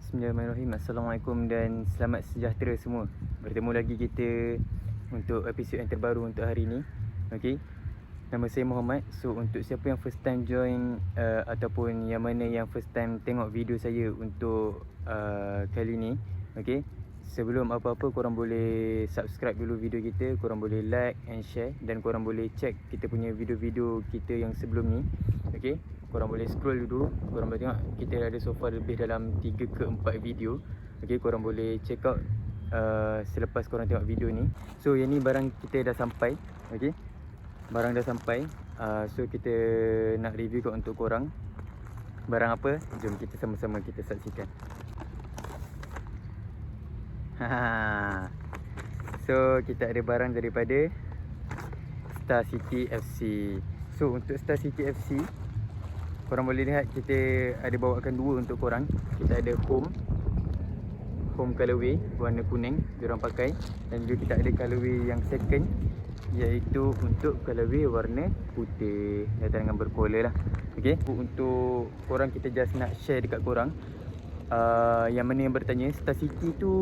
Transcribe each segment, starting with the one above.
Bismillahirrahmanirrahim. Assalamualaikum dan selamat sejahtera semua. Bertemu lagi kita untuk episod yang terbaru untuk hari ini. Okey. Nama saya Muhammad. So untuk siapa yang first time join ataupun yang mana yang first time tengok video saya untuk kali ni, okey. Sebelum apa-apa korang boleh subscribe dulu video kita, korang boleh like and share dan korang boleh check kita punya video-video kita yang sebelum ni. Okey. Korang boleh scroll dulu, korang boleh tengok kita ada so far lebih dalam 3 ke 4 video. Okey, korang boleh check out selepas korang tengok video ni. So yang ni barang kita dah sampai. Okey, barang dah sampai. So kita nak review kat untuk korang. Barang apa? Jom kita sama-sama kita saksikan. So kita ada barang daripada Star City FC. So untuk Star City FC, korang boleh lihat kita ada bawakan dua untuk korang. Kita ada home colorway warna kuning diorang pakai, dan juga kita ada colorway yang second iaitu untuk colorway warna putih dengan berkola lah. Okey, untuk korang kita just nak share dekat korang. Yang mana yang bertanya Star City tu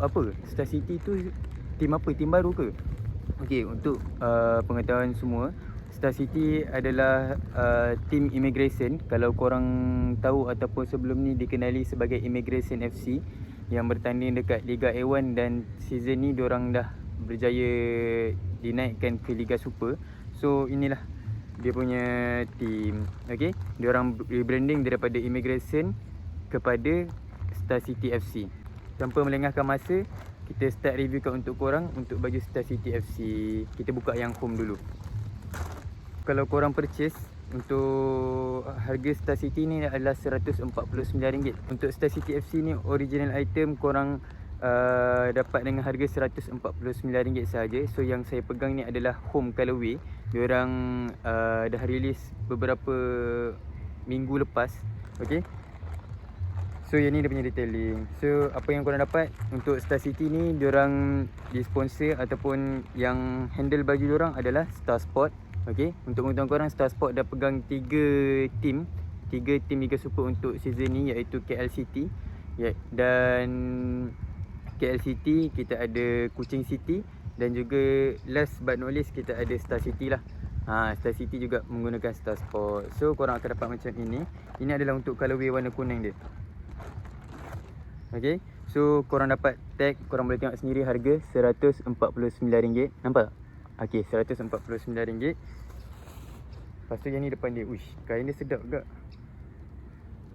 apa? Star City tu tim apa? Tim baru ke? Okey, untuk pengetahuan semua, Star City adalah tim Immigration. Kalau korang tahu ataupun sebelum ni dikenali sebagai Immigration FC yang bertanding dekat Liga A1, dan season ni diorang dah berjaya dinaikkan ke Liga Super. So inilah dia punya team. Okey, diorang rebranding daripada Immigration kepada Star City FC. Tanpa melengahkan masa, kita start review kat untuk korang untuk baju Star City FC. Kita buka yang home dulu. Kalau korang purchase, untuk harga Star City ni adalah RM149. Untuk Star City FC ni original item korang dapat dengan harga RM149 sahaja. So yang saya pegang ni adalah home colorway. Diorang dah release beberapa minggu lepas. Okey. So yang ni dia punya detailing. So apa yang korang dapat untuk Star City ni, diorang disponsor ataupun yang handle baju diorang adalah Star Sport. Okey, untuk pengetahuan korang, Star Sport dah pegang 3 tim Liga Super untuk season ni, iaitu KL City dan KL City, kita ada Kuching City, dan juga last but not least kita ada Star City lah. Star City juga menggunakan Star Sport. So korang akan dapat macam ini. Ini adalah untuk colorway warna kuning dia. Okey, so korang dapat tag, korang boleh tengok sendiri harga RM149. Nampak? Okey, RM149. Lepas tu yang ni depan dia. Uish, kain dia sedap juga.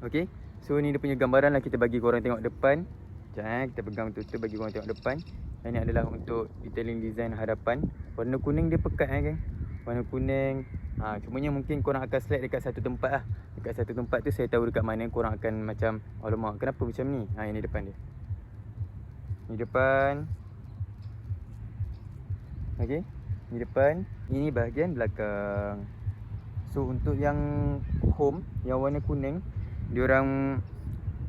Okey, so ni dia punya gambaran lah. Kita bagi korang tengok depan. Sekejap, kita pegang betul-betul bagi korang tengok depan. Yang ni adalah untuk detailing design hadapan. Warna kuning dia pekat kan. Warna kuning. Cumanya mungkin korang akan select dekat satu tempat lah. Dekat satu tempat tu saya tahu dekat mana korang akan macam, alamak kenapa macam ni. Yang ni depan dia. Ni depan. Okey, ni depan. Ini bahagian belakang. So untuk yang home yang warna kuning, diorang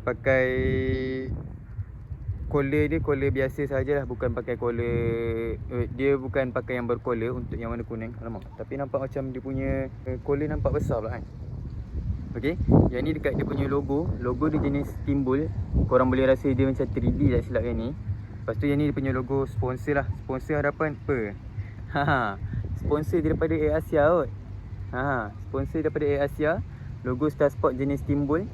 pakai collar dia collar biasa sajalah, bukan pakai collar, dia bukan pakai yang bercollar untuk yang warna kuning. Alamak, tapi nampak macam dia punya collar nampak besar pula kan. Okey, yang ni dekat dia punya logo dia jenis timbul. Korang boleh rasa dia macam 3D tak silap yang ni. Lepas tu yang ni dia punya logo sponsor lah. Sponsor hadapan apa? Sponsor daripada Air Asia kot. Sponsor daripada Air Asia. Logo Star Sport jenis timbul.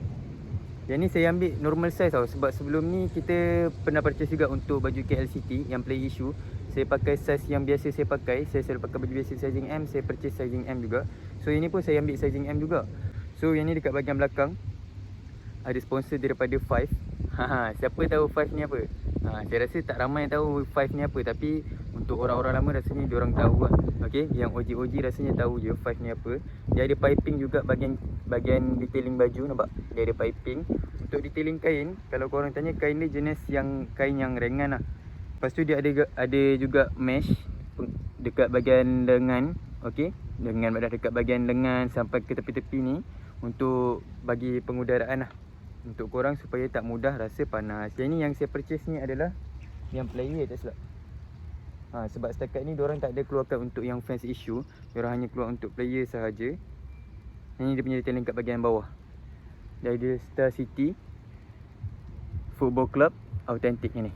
Yang ni saya ambil normal size tau, sebab sebelum ni kita pernah purchase juga untuk baju KL City yang play issue. Saya pakai size yang biasa saya pakai. Saya selalu pakai baju biasa sizing M, saya purchase sizing M juga. So yang ni pun saya ambil sizing M juga. So yang ni dekat bahagian belakang ada sponsor daripada Five. Siapa tahu Five ni apa? Saya rasa tak ramai yang tahu Five ni apa, tapi untuk orang-orang lama rasanya diorang tahu lah. Okey, yang OG rasanya tahu je Five ni apa. Dia ada piping juga bahagian detailing baju, nampak? Dia ada piping. Untuk detailing kain, kalau korang tanya, kain dia jenis yang kain yang ringan lah. Lepas tu dia ada juga mesh dekat bahagian lengan. Okey, dekat bahagian lengan sampai ke tepi-tepi ni, untuk bagi pengudaraan lah untuk korang supaya tak mudah rasa panas. Yang ni yang saya purchase ni adalah yang player tak silap. Sebab setakat ni diorang tak ada keluarkan untuk yang fans issue. Diorang hanya keluar untuk player sahaja. Yang ni dia punya detailing kat bahagian bawah. Dia ada Star City Football Club Authentic ni.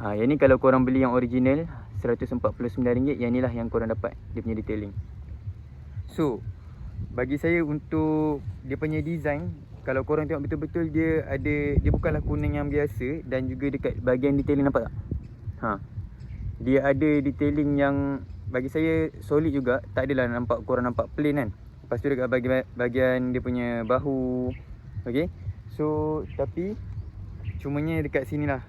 Yang ni kalau korang beli yang original RM149, yang ni lah yang korang dapat dia punya detailing. So bagi saya untuk dia punya design, kalau korang tengok betul-betul dia bukanlah kuning yang biasa, dan juga dekat bahagian detailing nampak tak? Dia ada detailing yang bagi saya solid juga, tak adalah korang nampak plain kan. Lepas tu dekat bahagian dia punya bahu, okey. So tapi cumanya dekat sini lah,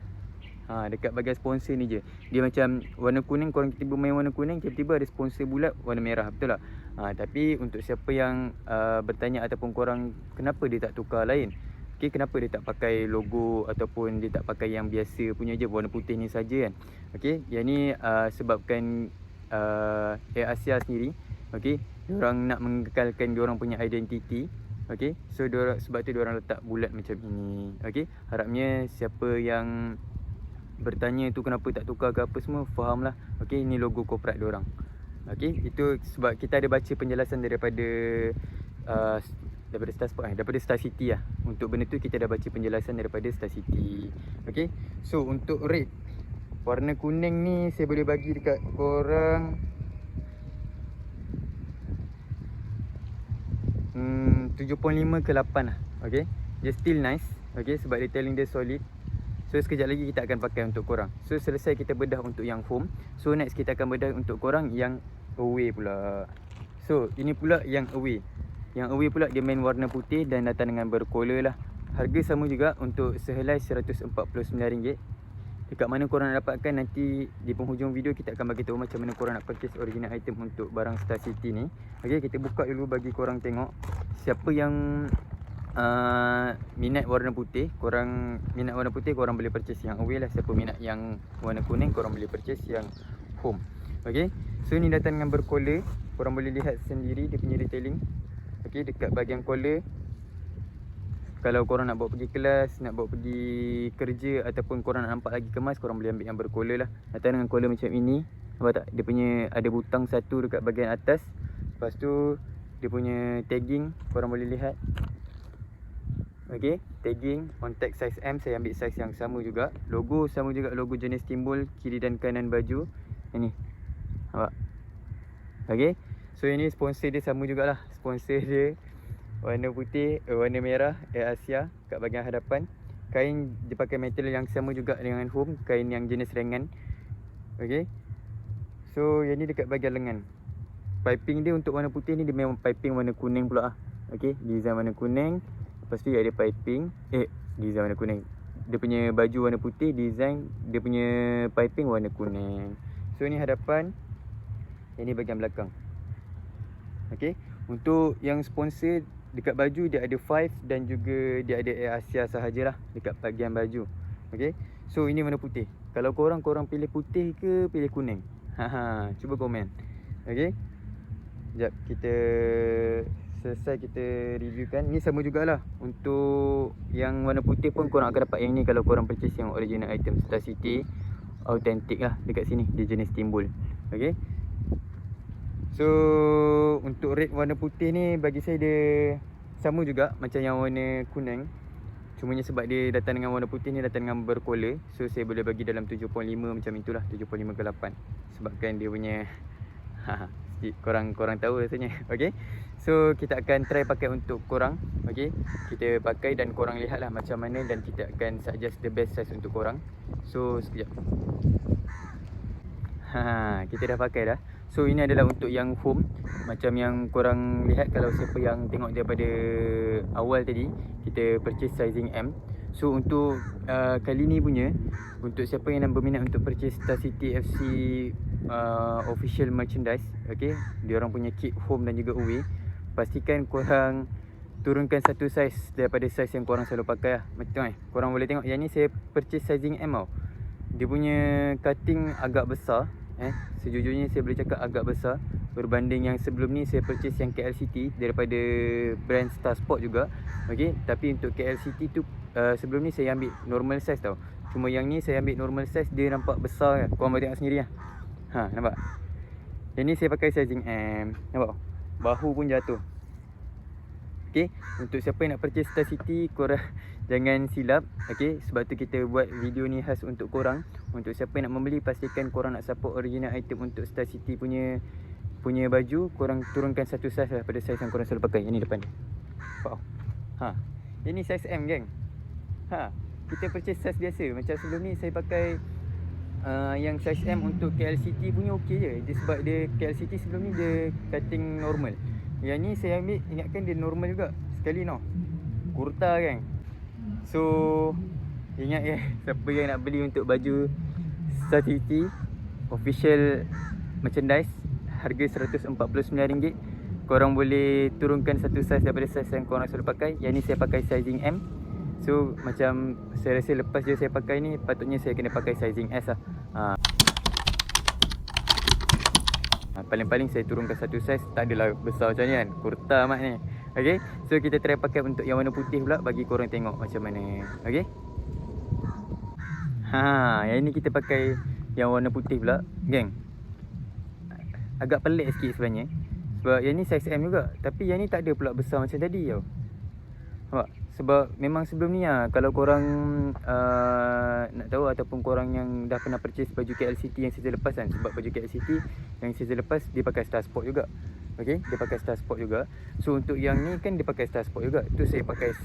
dekat bahagian sponsor ni je. Dia macam warna kuning, korang tiba-tiba main warna kuning, tiba-tiba ada sponsor bulat warna merah, betul tak? Tapi untuk siapa yang bertanya ataupun korang kenapa dia tak tukar lain, okay, kenapa dia tak pakai logo ataupun dia tak pakai yang biasa punya je, warna putih ni saja kan. Okay, yang ni sebabkan Air Asia sendiri, okay, diorang nak mengekalkan diorang punya identiti. Okay, so sebab tu diorang letak bulat macam ini. Okay, harapnya siapa yang bertanya tu kenapa tak tukar ke apa semua, faham lah. Okay, ini logo korporat diorang. Okay, itu sebab kita ada baca penjelasan daripada daripada Star City lah. Untuk benda tu kita dah baca penjelasan daripada Star City. Okay, so untuk rate warna kuning ni saya boleh bagi dekat korang 7.5 ke 8 lah. Okay, dia still nice. Okay, sebab detailing dia solid. So sekejap lagi kita akan pakai untuk korang. So selesai kita bedah untuk yang foam, so next kita akan bedah untuk korang yang away pula. So ini pula yang away. Yang away pula dia main warna putih dan datang dengan berkola lah. Harga sama juga untuk sehelai RM149. Dekat mana korang nak dapatkan, nanti di penghujung video kita akan bagi tahu macam mana korang nak purchase original item untuk barang Star City ni. Okay, kita buka dulu bagi korang tengok. Siapa yang minat warna putih, korang boleh purchase yang away lah. Siapa minat yang warna kuning, korang boleh purchase yang home. Okay, so ni datang dengan berkola. Korang boleh lihat sendiri dia punya detailing. Okay, dekat bahagian collar, kalau korang nak bawa pergi kelas, nak bawa pergi kerja, ataupun korang nak nampak lagi kemas, korang boleh ambil yang berkola lah. Datang dengan collar macam ini. Nampak tak? Dia punya ada butang satu dekat bahagian atas. Lepas tu dia punya tagging, korang boleh lihat. Okay, tagging on tag size M, saya ambil size yang sama juga. Logo sama juga, logo jenis timbul kiri dan kanan baju. Ini nampak? Okay, so ini sponsor dia sama jugalah. Sponsor dia warna putih, warna merah, Air Asia kat bahagian hadapan. Kain dia pakai material yang sama juga dengan home, kain yang jenis rengan. Okay, so yang ni dekat bahagian lengan. Piping dia untuk warna putih ni dia memang piping warna kuning pula. Okay, design warna kuning. Lepas tu dia ada piping, design warna kuning. Dia punya baju warna putih, design dia punya piping warna kuning. So ni hadapan, ini bahagian belakang. Okay, untuk yang sponsor dekat baju dia ada Five dan juga dia ada Air Asia sahajalah dekat bahagian baju. Okay, so ini warna putih. Kalau korang pilih putih ke pilih kuning? Cuba komen. Okay, sekejap kita selesai kita reviewkan. Ni sama jugalah. Untuk yang warna putih pun korang akan dapat yang ni kalau korang purchase yang original item Star City Authentic lah. Dekat sini dia jenis timbul. Okay, so untuk red warna putih ni bagi saya dia sama juga macam yang warna kuning. Cumanya sebab dia datang dengan warna putih ni datang dengan berkola, so saya boleh bagi dalam 7.5 macam itulah, 7.5 ke 8. Sebabkan dia punya korang tahu rasanya. Okay, so kita akan try pakai untuk korang. Okay, kita pakai dan korang lihatlah macam mana, dan kita akan suggest the best size untuk korang. So sekejap. Kita dah pakai dah. So ini adalah untuk yang foam. Macam yang korang lihat, kalau siapa yang tengok daripada awal tadi, kita purchase sizing M. So untuk kali ni punya, untuk siapa yang berminat untuk purchase Star City FC official merchandise, okay, diorang punya kit home dan juga away, pastikan korang turunkan satu size daripada size yang korang selalu pakai lah. Betul kan? Korang boleh tengok yang ni saya purchase sizing M tau. Dia punya cutting agak besar. Sejujurnya saya boleh cakap agak besar berbanding yang sebelum ni saya purchase yang KLCT daripada brand Star Sport juga. Okay, tapi untuk KLCT tu sebelum ni saya ambil normal size tau. Cuma yang ni saya ambil normal size, dia nampak besar kan. Korang boleh tengok sendiri lah. Nampak? Yang ni saya pakai sizing M. Nampak? Bahu pun jatuh. Okay, untuk siapa yang nak purchase Star City, korang jangan silap. Okay, sebab tu kita buat video ni khas untuk korang. Untuk siapa yang nak membeli, pastikan korang nak support original item untuk Star City punya baju. Korang turunkan satu saiz daripada saiz yang korang selalu pakai. Yang ni depan ni. Wow. Ini saiz M, geng. Kita purchase saiz biasa. Macam sebelum ni saya pakai yang saiz M untuk KLCT punya okey je. Dia sebab dia KLCT sebelum ni dia cutting normal. Yang ni saya ambil, ingatkan dia normal juga sekali no. Kurta kan. So ingat siapa yang nak beli untuk baju Star City official merchandise harga RM149, korang boleh turunkan satu saiz daripada saiz yang korang selalu pakai. Yang ni saya pakai sizing M. So macam saya rasa lepas je saya pakai ni, patutnya saya kena pakai sizing S lah. Paling-paling saya turunkan satu saiz. Tak adalah besar macam ni kan, kurta amat ni. Okay, so kita try pakai untuk yang warna putih pula, bagi korang tengok macam mana. Okay, yang ni kita pakai yang warna putih pula, geng. Agak pelik sikit sebenarnya, sebab yang ni saiz M juga, tapi yang ni tak ada pula besar macam tadi tau. Nampak? Sebab memang sebelum ni kalau korang nak tahu ataupun korang yang dah pernah purchase baju KLCT yang season lepas kan, sebab baju KLCT yang season lepas dia pakai Star Sport juga. Okay, dia pakai Star Sport juga. So untuk yang ni kan dia pakai Star Sport juga. Tu saya pakai,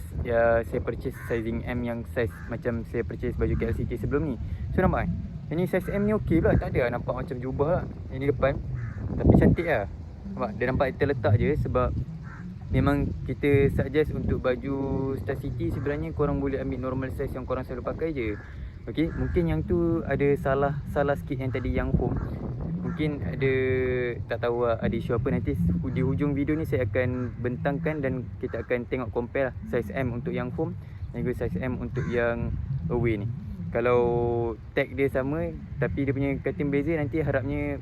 saya purchase sizing M yang saiz macam saya purchase baju KLCT sebelum ni. So nampak kan, yang ni saiz M ni okey pula, tak ada nampak macam jubah lah. Yang ni depan, tapi cantik lah. Nampak, dia nampak terletak je. Sebab memang kita suggest untuk baju Star City sebenarnya korang boleh ambil normal size yang korang selalu pakai je. Okay, mungkin yang tu ada salah sikit yang tadi yang home. Mungkin ada, tak tahu ada isu apa, nanti di hujung video ni saya akan bentangkan dan kita akan tengok compare lah size M untuk yang home dan juga size M untuk yang away ni. Kalau tag dia sama tapi dia punya cutting beza, nanti harapnya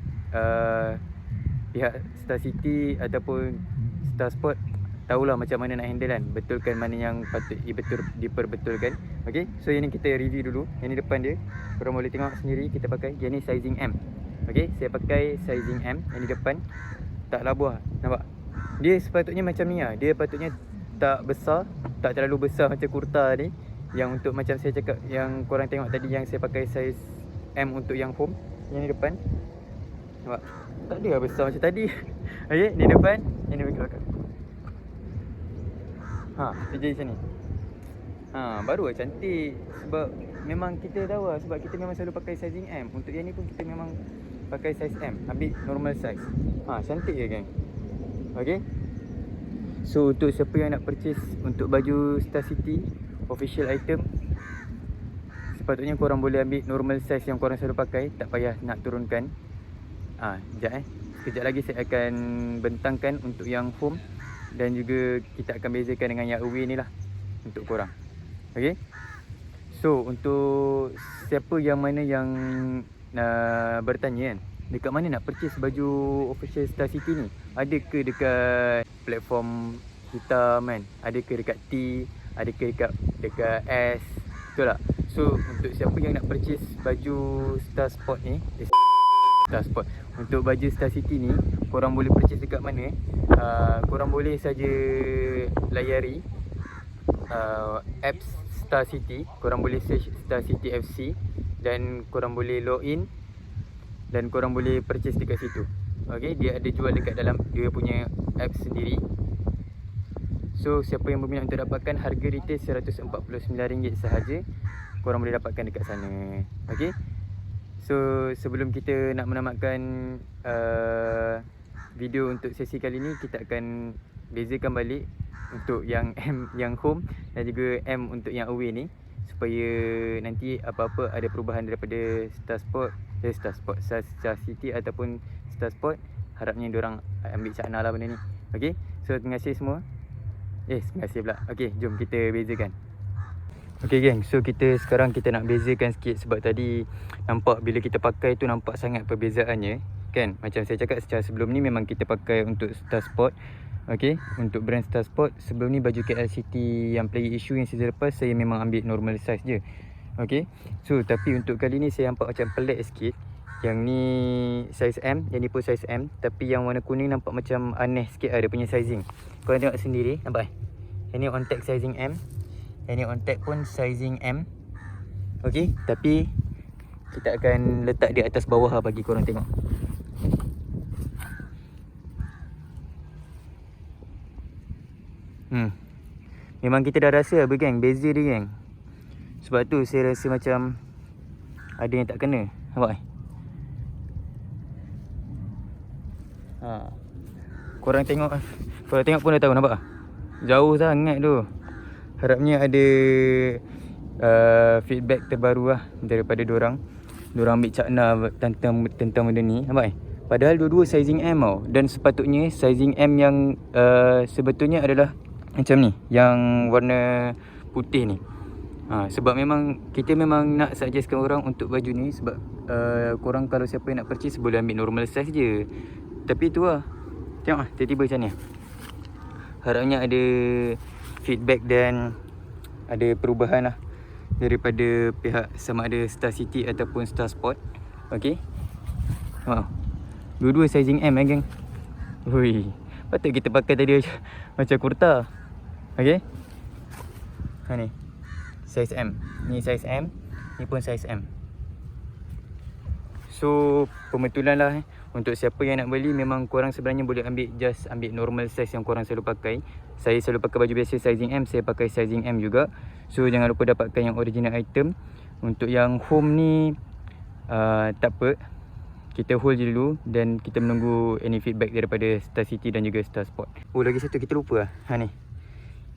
pihak Star City ataupun Star Sport tahulah macam mana nak handle kan, betulkan mana yang patut diperbetulkan. Okay, so yang ni kita review dulu. Yang ni depan dia, korang boleh tengok sendiri kita pakai. Yang ni sizing M. Okay, saya pakai sizing M. Yang ni depan, tak labuh, nampak? Dia sepatutnya macam ni lah. Dia patutnya tak besar, tak terlalu besar macam kurta ni. Yang untuk macam saya cakap, yang korang tengok tadi, yang saya pakai size M untuk yang home. Yang ni depan, nampak? Tak ada besar macam tadi. Okay, ni depan, yang ni belakang. Dia jadi macam ni. Baru lah cantik. Sebab memang kita tahu lah, sebab kita memang selalu pakai sizing M. Untuk yang ni pun kita memang pakai size M, ambil normal size. Cantik je geng. Okay, so untuk siapa yang nak purchase untuk baju Star City official item, sepatutnya korang boleh ambil normal size yang korang selalu pakai. Tak payah nak turunkan. Sekejap lagi saya akan bentangkan untuk yang home, dan juga kita akan bezakan dengan yang away ni lah untuk korang. Okay, so untuk siapa yang mana yang bertanya kan, dekat mana nak purchase baju official Star City ni, ada ke dekat platform hitam kan, ada ke dekat T, ada ke dekat S, betul tak? So untuk siapa yang nak purchase baju Star Sport ni, Star Sport, untuk baju Star City ni, korang boleh purchase dekat mana? Korang boleh saja layari apps Star City. Korang boleh search Star City FC dan korang boleh login dan korang boleh purchase dekat situ. Okay, dia ada jual dekat dalam dia punya apps sendiri. So siapa yang berminat untuk dapatkan, harga retail RM149 sahaja, korang boleh dapatkan dekat sana. Okay, so sebelum kita nak menamatkan video untuk sesi kali ni, kita akan bezakan balik untuk yang M yang home dan juga M untuk yang away ni, supaya nanti apa-apa ada perubahan daripada Star City ataupun Star Sport, harapnya diorang ambil cakna lah benda ni. Okay, so terima kasih semua. Terima kasih pula. Okay, jom kita bezakan. Okay geng, so sekarang kita nak bezakan sikit, sebab tadi nampak bila kita pakai tu nampak sangat perbezaannya kan. Macam saya cakap secara sebelum ni memang kita pakai untuk Star Sport. Okay, untuk brand Star Sport. Sebelum ni baju KLCT yang play issue yang season lepas, saya memang ambil normal size je. Okay, so tapi untuk kali ni saya nampak macam pelik sikit. Yang ni size M, yang ni pun size M, tapi yang warna kuning nampak macam aneh sikit ada punya sizing. Korang tengok sendiri, nampak Yang ni on tag sizing M, Yang ni on tag pun sizing M. Okay, tapi kita akan letak di atas bawah lah bagi korang tengok. Memang kita dah rasa apa geng, beza dia geng. Sebab tu saya rasa macam ada yang tak kena. Nampak Korang tengok pun dah tahu, nampak jauh sangat tu. Harapnya ada feedback terbaru lah daripada diorang ambil cakna tentang benda ni. Nampak padahal dua-dua sizing M tau. Dan sepatutnya sizing M yang sebetulnya adalah macam ni, yang warna putih ni. Sebab memang kita memang nak suggestkan orang untuk baju ni. Sebab korang kalau siapa yang nak purchase boleh ambil normal size je. Tapi tu lah, tengok tiba-tiba macam ni. Harapnya ada feedback dan ada perubahan lah daripada pihak sama ada Star City ataupun Star Sport. Okay, dua-dua sizing M geng. Hui, patut kita pakai tadi macam kurta. Okay, ni size M, ni size M, ni pun size M. So pembetulan lah untuk siapa yang nak beli, memang korang sebenarnya boleh ambil normal size yang korang selalu pakai. Saya selalu pakai baju biasa sizing M, saya pakai sizing M juga. So jangan lupa dapatkan yang original item. Untuk yang home ni tak apa, kita hold je dulu dan kita menunggu any feedback daripada Star City dan juga Star Sport. Oh, lagi satu kita lupa lah. Ni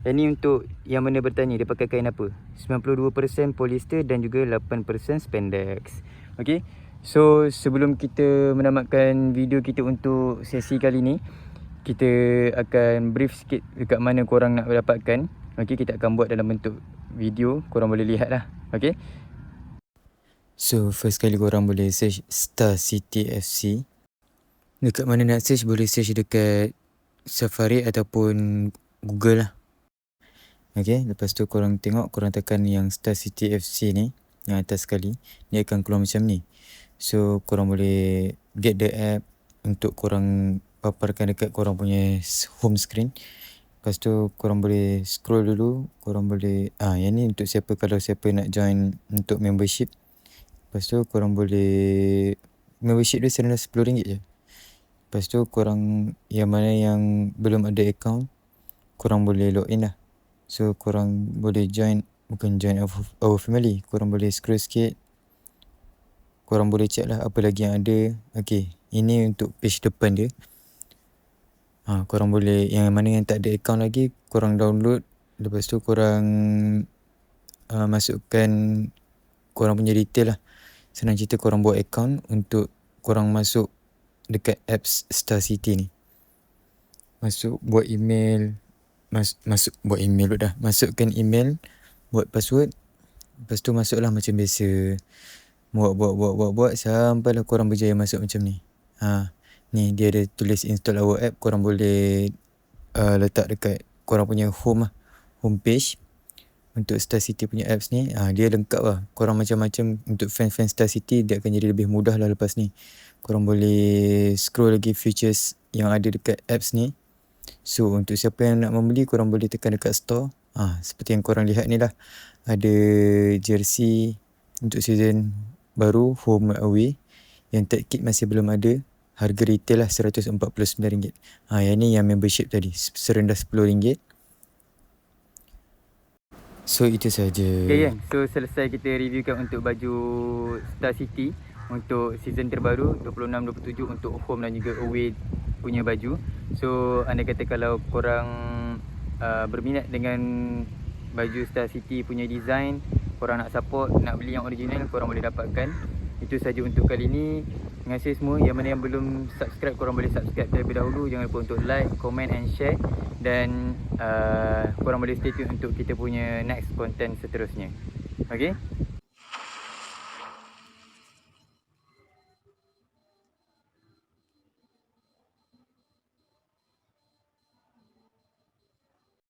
yang ni untuk yang mana bertanya dia pakai kain apa, 92% polyester dan juga 8% spandex. Okay, so sebelum kita menamatkan video kita untuk sesi kali ni, kita akan brief sikit dekat mana korang nak dapatkan. Okay, kita akan buat dalam bentuk video, korang boleh lihat lah. Okay, so first kali korang boleh search Star City FC. Dekat mana nak search, boleh search dekat Safari ataupun Google lah. Okay, lepas tu korang tengok, korang tekan yang Star City FC ni, yang atas sekali, dia akan keluar macam ni. So korang boleh get the app untuk korang paparkan dekat korang punya home screen. Lepas tu korang boleh scroll dulu, korang boleh yang ni untuk kalau siapa nak join untuk membership. Lepas tu korang boleh, membership dia senang RM10 je. Lepas tu korang yang mana yang belum ada account, korang boleh login lah. So korang boleh join our family. Korang boleh scroll sikit, korang boleh check lah apa lagi yang ada. Okay, ini untuk page depan dia. Korang boleh, yang mana yang tak ada account lagi, korang download. Lepas tu korang masukkan korang punya detail lah. Senang cerita, korang buat account untuk korang masuk dekat apps Star City ni. Buat email masukkan email, buat password. Lepas tu masuklah macam biasa. Buat sampailah korang berjaya masuk macam ni. Ni dia ada tulis install our app. Korang boleh letak dekat korang punya home lah, home page untuk Star City punya apps ni. Dia lengkap lah. Korang macam-macam untuk fan-fan Star City, dia akan jadi lebih mudah lah lepas ni. Korang boleh scroll lagi features yang ada dekat apps ni. So untuk siapa yang nak membeli, korang boleh tekan dekat store. Seperti yang korang lihat ni lah, ada jersey untuk season baru home away. Yang tag kit masih belum ada. Harga retail lah RM149. Yang ni yang membership tadi, serendah RM10. So itu saja. Okay, so selesai kita reviewkan untuk baju Star City untuk season terbaru 26-27 untuk home dan juga away punya baju. So anda kata kalau korang berminat dengan baju Star City punya design, korang nak support, nak beli yang original, korang boleh dapatkan. Itu saja untuk kali ni. Terima kasih semua. Yang mana yang belum subscribe, korang boleh subscribe terlebih dahulu. Jangan lupa untuk like, comment and share. Dan korang boleh stay tune untuk kita punya next content seterusnya. Okay,